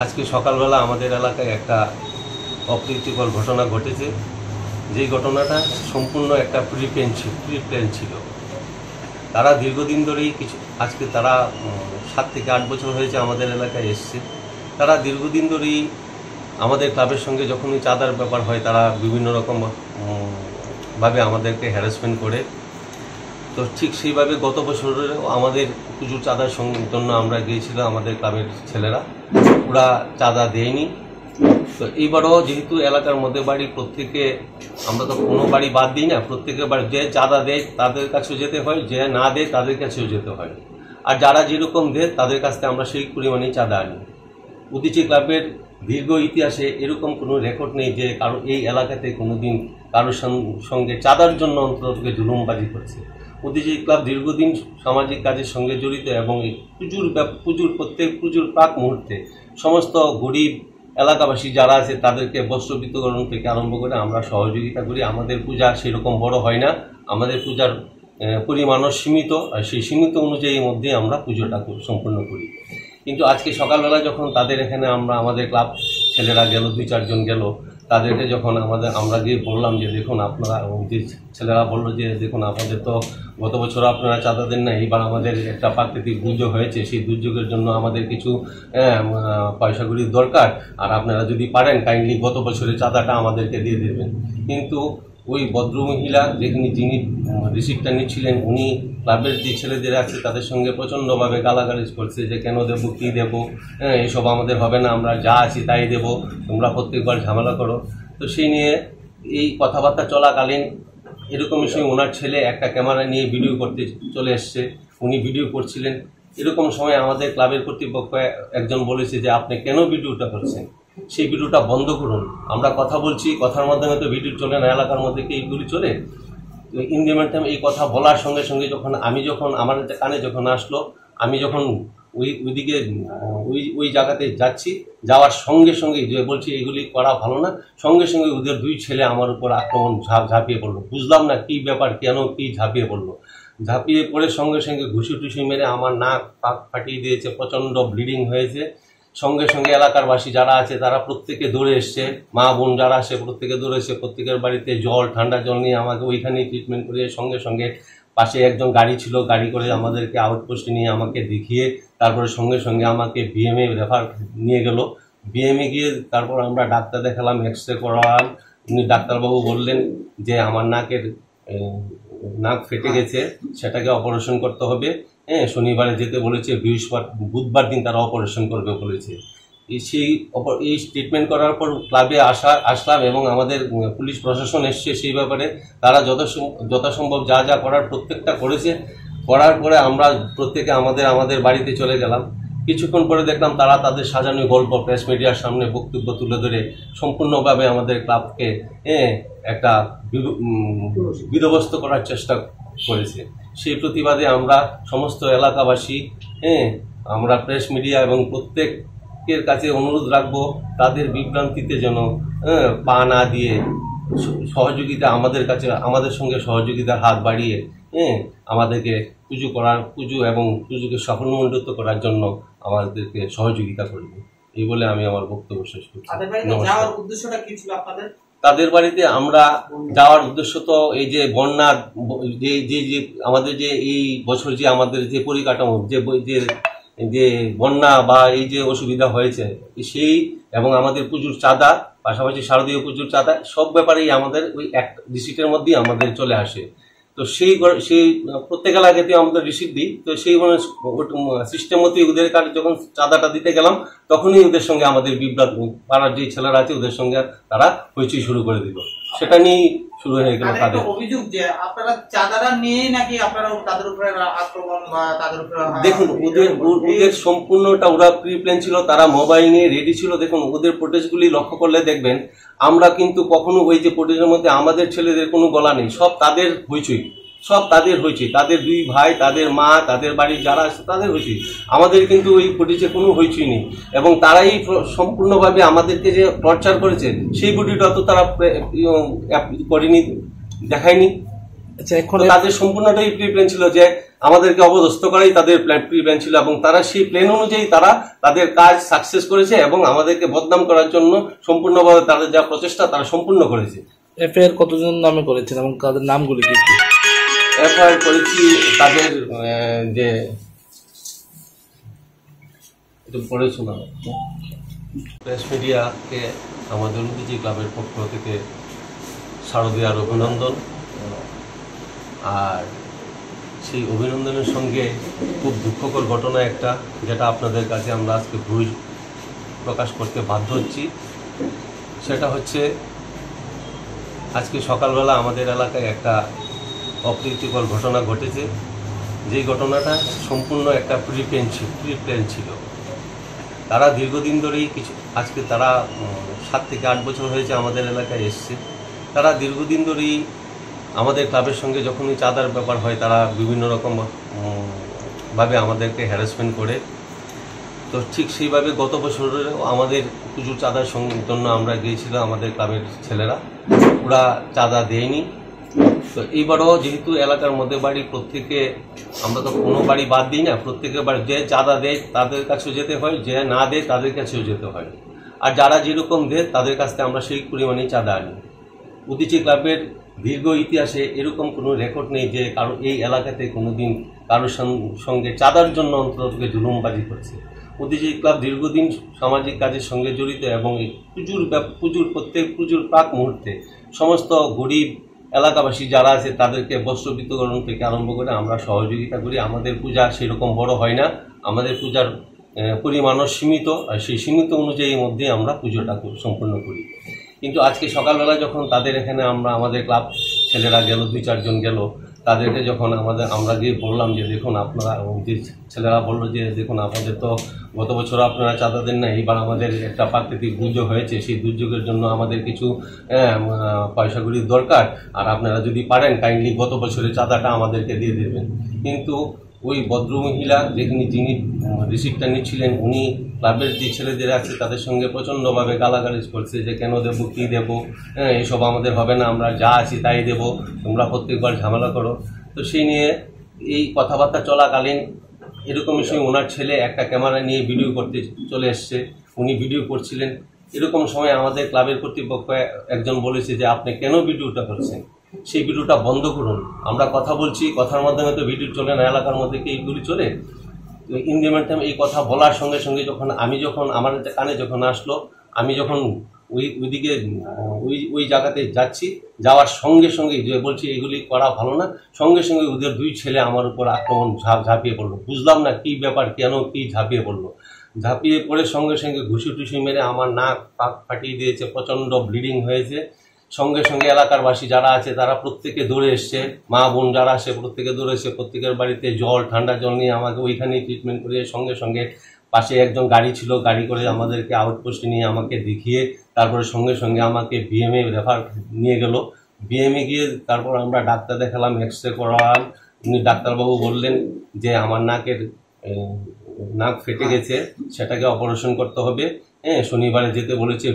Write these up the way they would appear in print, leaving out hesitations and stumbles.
আজকে সকালবেলা আমাদের এলাকায় একটা অপ্রীতিকর ঘটনা ঘটেছে। যে ঘটনাটা সম্পূর্ণ একটা প্রি প্ল্যান ছিল। তারা দীর্ঘদিন ধরেই আজকে তারা 7 থেকে 8 বছর হয়েছে আমাদের এলাকায় এসছে। তারা দীর্ঘদিন ধরেই আমাদের ক্লাবের সঙ্গে যখনই চাঁদার ব্যাপার হয় তারা বিভিন্ন রকম ভাবে আমাদেরকে হ্যারাসমেন্ট করে। তো ঠিক সেইভাবে গত বছরেও আমাদের পুজোর চাঁদার জন্য আমরা গিয়েছিলাম, আমাদের ক্লাবের ছেলেরা ওরা চাঁদা দেয়নি। তো এইবারও যেহেতু এলাকার মধ্যে বাড়ি, প্রত্যেকে আমরা তো কোনো বাড়ি বাদ দিই না, প্রত্যেকের বাড়ি যে চাঁদা দেয় তাদের কাছেও যেতে হয়, যে না দেয় তাদের কাছেও যেতে হয়। আর যারা যেরকম দেয় তাদের কাছ থেকে আমরা সেই পরিমাণেই চাঁদা আনি। উদীচী ক্লাবের দীর্ঘ ইতিহাসে এরকম কোনো রেকর্ড নেই যে কারো এই এলাকাতে কোনোদিন কারোর সঙ্গে চাঁদার জন্য অন্তত জুলুমবাজি করছে। উদীচী ক্লাব দীর্ঘদিন সামাজিক কাজের সঙ্গে জড়িত এবং এই প্রত্যেক পুজোর প্রাক মুহূর্তে সমস্ত গরিব এলাকাবাসী যারা আছে তাদেরকে বস্ত্র বিতরণ থেকে আরম্ভ করে আমরা সহযোগিতা করি। আমাদের পূজা সেরকম বড় হয় না, আমাদের পূজার পরিমাণও সীমিত, আর সেই সীমিত অনুযায়ী মধ্যে আমরা পুজোটা সম্পূর্ণ করি। কিন্তু আজকে সকালবেলা যখন তাদের এখানে আমাদের ক্লাব ছেলেরা গেল, 2-4 জন গেল, তাদেরকে যখন আমরা গিয়ে বললাম যে দেখুন আপনারা, যে ছেলেরা বললো যে দেখুন আপনাদের তো গত বছর আপনারা চাঁদা দেন না, এইবার আমাদের একটা প্রাকৃতিক দুর্যোগ হয়েছে, সেই দুর্যোগের জন্য আমাদের কিছু পয়সাগুলির দরকার, আর আপনারা যদি পারেন কাইন্ডলি গত বছরের চাঁদাটা আমাদেরকে দিয়ে দেবেন। কিন্তু ওই ভদ্রমহিলা যিনি রিসিপ্টটা নিচ্ছিলেন, উনি ক্লাবের যে ছেলেদের আছে তাদের সঙ্গে প্রচণ্ডভাবে গালাগালিজ করছে যে কেন দেবো, কী দেবো, এসব আমাদের হবে না, আমরা যা আছি তাই দেবো, তোমরা প্রত্যেকবার ঝামেলা করো। তো সেই নিয়ে এই কথাবার্তা চলাকালীন এরকমই সময় ওনার ছেলে একটা ক্যামেরা নিয়ে ভিডিও করতে চলে এসছে, উনি ভিডিও করছিলেন। এরকম সময় আমাদের ক্লাবের কর্তৃপক্ষ একজন বলেছে যে আপনি কেন ভিডিওটা করছেন, সেই ভিডিওটা বন্ধ করুন। আমরা কথা বলছি, কথার মাধ্যমে তো ভিডিও চলে না, এলাকার মধ্যে কি এইগুলি চলে? তো ইন দি মিন টাইম এই কথা বলার সঙ্গে সঙ্গে যখন আমার কানে যখন আসলো, আমি যখন ওইদিকে ওই জায়গাতে যাচ্ছি, যাওয়ার সঙ্গে সঙ্গে যে বলছি এগুলি করা ভালো না, সঙ্গে সঙ্গে ওদের 2 ছেলে আমার উপর আক্রমণ ঝাঁপিয়ে পড়লো। বুঝলাম না কি ব্যাপার, কেন কি ঝাঁপিয়ে পড়লো। ঝাঁপিয়ে পড়ে সঙ্গে সঙ্গে ঘুষি টুসি মেরে আমার নাক ফাটিয়ে দিয়েছে, প্রচণ্ড ব্লিডিং হয়েছে। সঙ্গে সঙ্গে এলাকার বাসী যারা আছে তারা প্রত্যেকে দৌড়ে এসছে, মা বোন যারা আসে প্রত্যেকে দৌড়ে এসে প্রত্যেকের বাড়িতে ঠান্ডা জল নিয়ে আমাকে ওইখানেই ট্রিটমেন্ট করে, সঙ্গে সঙ্গে পাশে একজন গাড়ি ছিল, গাড়ি করে আমাদেরকে আউটপোস্টে নিয়ে আমাকে দেখিয়ে তারপরে সঙ্গে সঙ্গে আমাকে বিএমএ রেফার নিয়ে গেল। বিএমএ গিয়ে তারপর আমরা ডাক্তার দেখালাম, এক্সরে করালাম। উনি ডাক্তারবাবু বললেন যে আমার নাক ফেটে গেছে, সেটাকে অপারেশন করতে হবে। শনিবারে যেতে বলেছে, বুধবার দিন তারা অপারেশন করবে বলেছে। এই ট্রিটমেন্ট করার পর ক্লাবে আসলাম এবং আমাদের পুলিশ প্রশাসন এসছে সেই ব্যাপারে। তারা যথাসম্ভব যা যা করার প্রত্যেকটা করেছে। করার পরে আমরা প্রত্যেকে আমাদের বাড়িতে চলে গেলাম। কিছুক্ষণ পরে দেখলাম তারা তাদের সাজানো গল্প প্রেস মিডিয়ার সামনে বক্তব্য তুলে ধরে সম্পূর্ণভাবে আমাদের ক্লাবকে একটা বিধ্বস্ত করার চেষ্টা করেছে। সেই প্রতিবাদে আমরা সমস্ত এলাকাবাসী আমরা প্রেস মিডিয়া এবং প্রত্যেকের কাছে অনুরোধ রাখবো তাদের বিভ্রান্তিতে যেন পা না দিয়ে সহযোগিতা আমাদের সঙ্গে সহযোগিতার হাত বাড়িয়ে আমাদেরকে পুজো এবং পুজোকে সফলমণ্ডিত করার জন্য আমাদেরকে সহযোগিতা করবে। এই বলে আমি আমার বক্তব্য শেষ করছি। তাদের বাড়িতে আমরা যাওয়ার উদ্দেশ্য তো এই যে বন্যা, যে আমাদের যে এই বছর যে আমাদের যে পরিকাঠামো, যে বন্যা বা এই যে অসুবিধা হয়েছে সেই, এবং আমাদের পুজোর চাঁদা, পাশাপাশি শারদীয় পুজোর চাঁদা, সব ব্যাপারেই আমাদের ওই এক রিসিটের মধ্যেই আমাদের চলে আসে। তো সেই প্রত্যেক এলাকাতে আমাদের রিসিট দিই। তো সেই সিস্টেম মতোই ওদের কাছে যখন চাঁদাটা দিতে গেলাম তখনই ওদের সঙ্গে আমাদের বিভ্রাট, পাড়ার যে ছেলেরা আছে ওদের সঙ্গে তারা হইচই শুরু করে দিল। সেটা নিয়েই শুরু হয়ে গেল তাদের অভিযোগ যে আপনারা চাঁদাটা নিয়ে নাকি আপনারা তাদের উপরে আক্রমণ বা তাদের উপরে। দেখুন ওদের সম্পূর্ণটা ওরা প্রি প্ল্যান ছিল, তারা মোবাইল নিয়ে রেডি ছিল। দেখুন ওদের ফুটেজগুলি লক্ষ্য করলে দেখবেন আমরা কিন্তু কখনো ওই যে ফুটেজের মধ্যে আমাদের ছেলেদের কোনো গলা নেই, সব তাদের হইচই, তাদের 2 ভাই, তাদের মা, তাদের বাড়ির যারা আছে তাদের হইচই। আমাদের কিন্তু ওই ফুটেজে কোনো হইচই নেই, এবং তারাই সম্পূর্ণভাবে আমাদেরকে যে টর্চার করেছে সেই ভিডিওটা তো তারা করেনি, দেখায়নি। আচ্ছা, এখন তো তাদের সম্পূর্ণটাই প্রি প্ল্যান ছিল যে আমাদেরকে অপদস্থ করাই তাদের প্রি প্ল্যান ছিল, এবং তারা সেই প্ল্যান অনুযায়ী তারা তাদের কাজ সাকসেস করেছে এবং আমাদেরকে বদনাম করার জন্য সম্পূর্ণভাবে তাদের যা প্রচেষ্টা তারা সম্পূর্ণ করেছে। এফআইআর কতজন নামে করেছেন এবং তাদের নামগুলি কি কি? এফআইআর করেছি তাদের যে একটু পড়েছো না, প্রেস মিডিয়াকে আমাদের উন্নতি ক্লাবের পক্ষ থেকে শারদীয়ার অভিনন্দন। আর সেই অভিনন্দনের সঙ্গে খুব দুঃখকর ঘটনা একটা, যেটা আপনাদের কাছে আমরা আজকে ভুল প্রকাশ করতে বাধ্য হচ্ছি। সেটা হচ্ছে আজকে সকালবেলা আমাদের এলাকায় একটা অপ্রীতিকর ঘটনা ঘটেছে। যেই ঘটনাটা সম্পূর্ণ একটা প্রি প্ল্যান ছিল। তারা দীর্ঘদিন ধরেই আজকে তারা 7 থেকে 8 বছর হয়েছে আমাদের এলাকায় এসছে। তারা দীর্ঘদিন ধরেই আমাদের ক্লাবের সঙ্গে যখনই চাঁদার ব্যাপার হয় তারা বিভিন্ন রকম ভাবে আমাদেরকে হ্যারাসমেন্ট করে। তো ঠিক সেইভাবে গত বছরেও আমাদের পুজোর চাঁদার জন্য আমরা গিয়েছিলাম, আমাদের ক্লাবের ছেলেরা, ওরা চাঁদা দেয়নি। তো এইবারও যেহেতু এলাকার মধ্যে বাড়ি, প্রত্যেকে আমরা তো কোনো বাড়ি বাদ দিই না, প্রত্যেকের বাড়ি যে চাঁদা দেয় তাদের কাছেও যেতে হয়, যে না দেয় তাদের কাছেও যেতে হয়। আর যারা যেরকম দেয় তাদের কাছ থেকে আমরা সেই পরিমাণেই চাঁদা আনি। উদীচী ক্লাবের দীর্ঘ ইতিহাসে এরকম কোনো রেকর্ড নেই যে কারো এই এলাকাতে কোনোদিন কারোর সঙ্গে চাঁদার জন্য অন্তত জুলুমবাজি করছে। উদীচী ক্লাব দীর্ঘদিন সামাজিক কাজের সঙ্গে জড়িত এবং এই পুজোর প্রাক মুহূর্তে সমস্ত গরিব এলাকাবাসী যারা আছে তাদেরকে বস্ত্র বিতরণ থেকে আরম্ভ করে আমরা সহযোগিতা করি। আমাদের পূজা সেরকম বড় হয় না, আমাদের পূজার পরিমাণও সীমিত, আর সেই সীমিত অনুযায়ী মধ্যে আমরা পুজোটা সম্পূর্ণ করি। কিন্তু আজকে সকালবেলা যখন তাদের এখানে আমাদের ক্লাব ছেলেরা গেল, 2-4 জন গেল, তাদেরকে যখন আমরা গিয়ে বললাম যে দেখুন আপনারা, যে ছেলেরা বললো যে দেখুন আপনাদের তো গত বছর আপনারা চাঁদা দেন না, এইবার আমাদের একটা প্রাকৃতিক দুর্যোগ হয়েছে, সেই দুর্যোগের জন্য আমাদের কিছু পয়সাগুলির দরকার, আর আপনারা যদি পারেন কাইন্ডলি গত বছরের চাঁদাটা আমাদেরকে দিয়ে দেবেন। কিন্তু ওই ভদ্রমহিলা যিনি রিসিপ্টটা নিচ্ছিলেন, উনি ক্লাবের যে ছেলেদের আছে তাদের সঙ্গে প্রচণ্ডভাবে গালাগালিজ করছে যে কেন দেবো, কী দেবো, এসব আমাদের হবে না, আমরা যা আছি তাই দেবো, তোমরা প্রত্যেকবার ঝামেলা করো। তো সেই নিয়ে এই কথাবার্তা চলাকালীন এরকমই সময় ওনার ছেলে একটা ক্যামেরা নিয়ে ভিডিও করতে চলে এসছে, উনি ভিডিও করছিলেন। এরকম সময় আমাদের ক্লাবের কর্তৃপক্ষ একজন বলেছে যে আপনি কেন ভিডিওটা করছেন, সেই ভিডিওটা বন্ধ করুন। আমরা কথা বলছি, কথার মাধ্যমে তো ভিডিও চলে না, এলাকার মধ্যে কি এইগুলি চলে? ইন দি মিন টাইম এই কথা বলার সঙ্গে সঙ্গে যখন আমার কানে যখন আসলো, আমি যখন ওইদিকে ওই জায়গাতে যাচ্ছি, যাওয়ার সঙ্গে সঙ্গে যে বলছি এগুলি করা ভালো না, সঙ্গে সঙ্গে ওদের 2 ছেলে আমার উপর আক্রমণ ঝাঁপিয়ে পড়লো। বুঝলাম না কি ব্যাপার, কেন কি ঝাঁপিয়ে পড়লো। ঝাঁপিয়ে পড়ে সঙ্গে সঙ্গে ঘুষি টুসি মেরে আমার নাক পাক ফাটিয়ে দিয়েছে, প্রচণ্ড ব্লিডিং হয়েছে। সঙ্গে সঙ্গে এলাকার বাসী যারা আছে তারা প্রত্যেকে দৌড়ে এসছে, মা বোন যারা আসে প্রত্যেকে দৌড়ে এসে প্রত্যেকের বাড়িতে জল, ঠান্ডা জল নিয়ে আমাকে ওইখানেই ট্রিটমেন্ট করিয়ে সঙ্গে সঙ্গে পাশে একজন গাড়ি ছিল, গাড়ি করে আমাদেরকে আউটপোস্টে নিয়ে আমাকে দেখিয়ে তারপরে সঙ্গে সঙ্গে আমাকে বিএমএ রেফার নিয়ে গেল। বিএমএ গিয়ে তারপর আমরা ডাক্তার দেখালাম, এক্সরে করালাম। উনি ডাক্তারবাবু বললেন যে আমার নাক ফেটে গেছে, সেটাকে অপারেশন করতে হবে। শনিবারে যেতে বলেছে,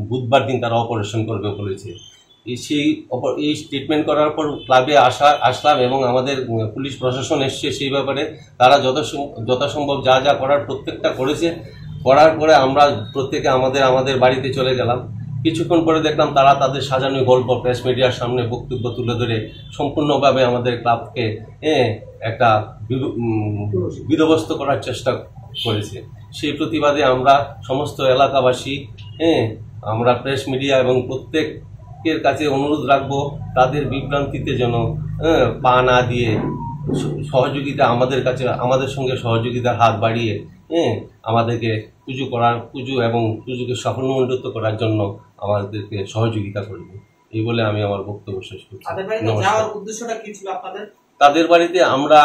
বুধবার দিন তারা অপারেশন করবে বলেছে। এই ট্রিটমেন্ট করার পর ক্লাবে আসলাম এবং আমাদের পুলিশ প্রশাসন এসছে সেই ব্যাপারে। তারা যথাসম্ভব যা যা করার প্রত্যেকটা করেছে। করার পরে আমরা প্রত্যেকে আমাদের বাড়িতে চলে গেলাম। কিছুক্ষণ পরে দেখলাম তারা তাদের সাজানো গল্প প্রেস মিডিয়ার সামনে বক্তব্য তুলে ধরে সম্পূর্ণভাবে আমাদের ক্লাবকে একটা বিধ্বস্ত করার চেষ্টা করেছে। সেই প্রতিবাদে আমরা সমস্ত এলাকাবাসী আমরা প্রেস মিডিয়া এবং প্রত্যেকের কাছে অনুরোধ রাখবো তাদের বিভ্রান্তিতে যেন পা না দিয়ে সহযোগিতা আমাদের সঙ্গে সহযোগিতার হাত বাড়িয়ে আমাদেরকে পুজো এবং পুজোকে সফলমণ্ডিত করার জন্য আমাদেরকে সহযোগিতা করবে। এই বলে আমি আমার বক্তব্য শেষ করছি। তাদের বাড়িতে আমরা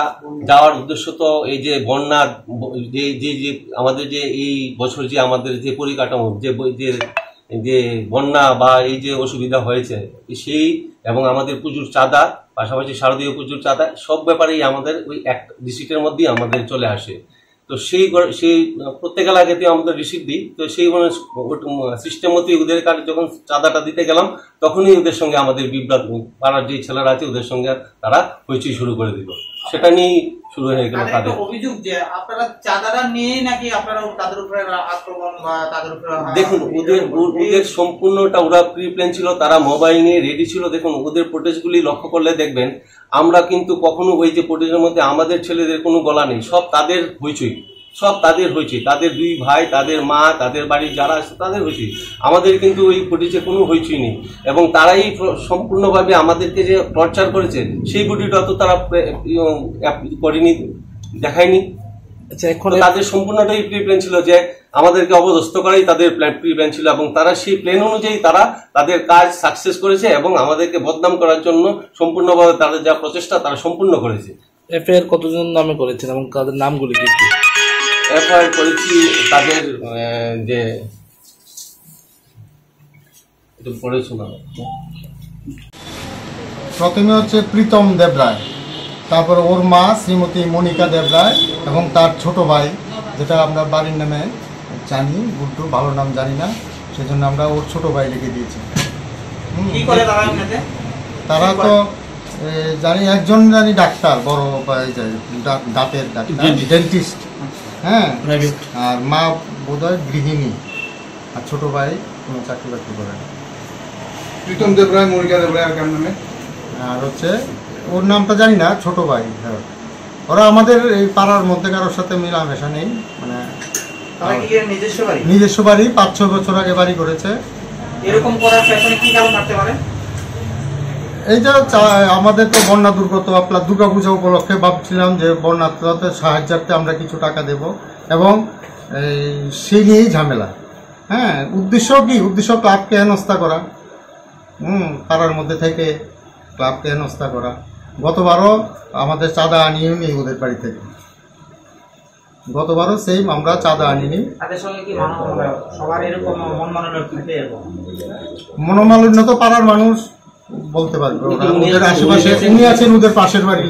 যাওয়ার উদ্দেশ্য তো এই যে বন্যা, যে আমাদের যে এই বছর যে আমাদের যে পরিকাঠামো যে বন্যা বা এই যে অসুবিধা হয়েছে সেই, এবং আমাদের পুজোর চাঁদা, পাশাপাশি শারদীয় পুজোর চাঁদা, সব ব্যাপারেই আমাদের ওই এক ডিস্ট্রিক্টের মধ্যেই আমাদের চলে আসে। তো সেই প্রত্যেক এলাকাতে আমাদের রিসিভ দিই। তো সেই সিস্টেম মতো ওদের কাছে যখন চাঁদাটা দিতে গেলাম তখনই ওদের সঙ্গে আমাদের বিভ্রাট, পাড়ার যে ছেলেরা আছে ওদের সঙ্গে তারা হইচই শুরু করে দিল। সেটা নিয়েই শুরু হয়ে গেল তাদের অভিযোগ যে আপনারা চাঁদাটা নিয়ে নাকি আপনারা তাদের উপরে আক্রমণ বা তাদের উপরে। দেখুন ওদের সম্পূর্ণটা ওরা প্রি প্ল্যান ছিল, তারা মোবাইল নিয়ে রেডি ছিল। দেখুন ওদের ফুটেজগুলি লক্ষ্য করলে দেখবেন আমরা কিন্তু কখনো ওই যে ফুটেজের মধ্যে আমাদের ছেলেদের কোনো গলা নেই, সব তাদের হইচই, সব তাদের হইচই, তাদের দুই ভাই, তাদের মা, তাদের বাড়ির যারা আছে তাদের হইচই। আমাদের কিন্তু ওই ফুটেজে কোনো হইচই নেই এবং তারাই সম্পূর্ণভাবে আমাদেরকে যে টর্চার করেছে সেই ভিডিওটা তো তারা করেনি, দেখায়নি। আচ্ছা, এখন তাদের সম্পূর্ণটাই প্রি প্ল্যান ছিল যে আমাদেরকে অপদস্থ করাই তাদের প্রি প্ল্যান ছিল এবং তারা সেই প্ল্যান অনুযায়ী তারা তাদের কাজ সাকসেস করেছে এবং আমাদেরকে বদনাম করার জন্য সম্পূর্ণভাবে তাদের যা প্রচেষ্টা তারা সম্পূর্ণ করেছে। এফআইআর কতজন নামে করেছেন এবং তাদের নামগুলি কি কি? এফআইআর করেছি তাদের যে একটু পড়ে শোনাবো। প্রথমে হচ্ছে প্রীতম দেবরায়, তারপরে ওর মা শ্রীমতী মনিকা দেবরায় এবং তার ছোট ভাই, যেটা আমরা বাড়ির নামে জানি, গুড্ডু, ভালো নাম জানি না, সেজন্য আমরা ওর ছোট ভাই লিখে দিয়েছি। কি করে তারা আপনাদের? তারা তো জানি একজন জানি ডাক্তার, বড় দাঁতের ডাক্তার, ডেন্টিস্ট, হ্যাঁ, আর মা বোধহয় গৃহিণী, আর ছোট ভাই কোনো চাকরি বাকরি করে না। প্রীতম দেবরায়, মনিকা দেবরায়, আর কেমন নামে? আর হচ্ছে ওর নামটা জানি না, ছোট ভাই। হ্যাঁ, ওরা আমাদের এই পাড়ার মধ্যে কারোর সাথে মেলামেশা নেই, মানে তারা কি নিজস্ব বাড়ি? নিজস্ব বাড়ি, 5-6 বছর আগে বাড়ি করেছে। এরকম করার পেছনে কি কারণ থাকতে পারে? এই যে আমাদের তো বন্যা দুর্গত, আপনার দুর্গাপূজা উপলক্ষে ভাবছিলাম যে বন্যার্থদের সাহায্যার্থে আমরা কিছু টাকা দেব এবং সেই নিয়েই ঝামেলা। হ্যাঁ, উদ্দেশ্য কি? উদ্দেশ্য ক্লাবকে হেনস্থা করা, পাড়ার মধ্যে থেকে ক্লাবকে হেনস্থা করা। গতবারও আমাদের চাঁদা আনিও নি ওদের বাড়ি থেকে, গতবারও সেম আমরা চাঁদা আনিনি। তাদের সঙ্গে কি সবার এরকম মনোমালিন্য তো পাড়ার মানুষ বলতে পারবে, ওদের আশেপাশে উনি আছেন, ওদের পাশের বাড়ি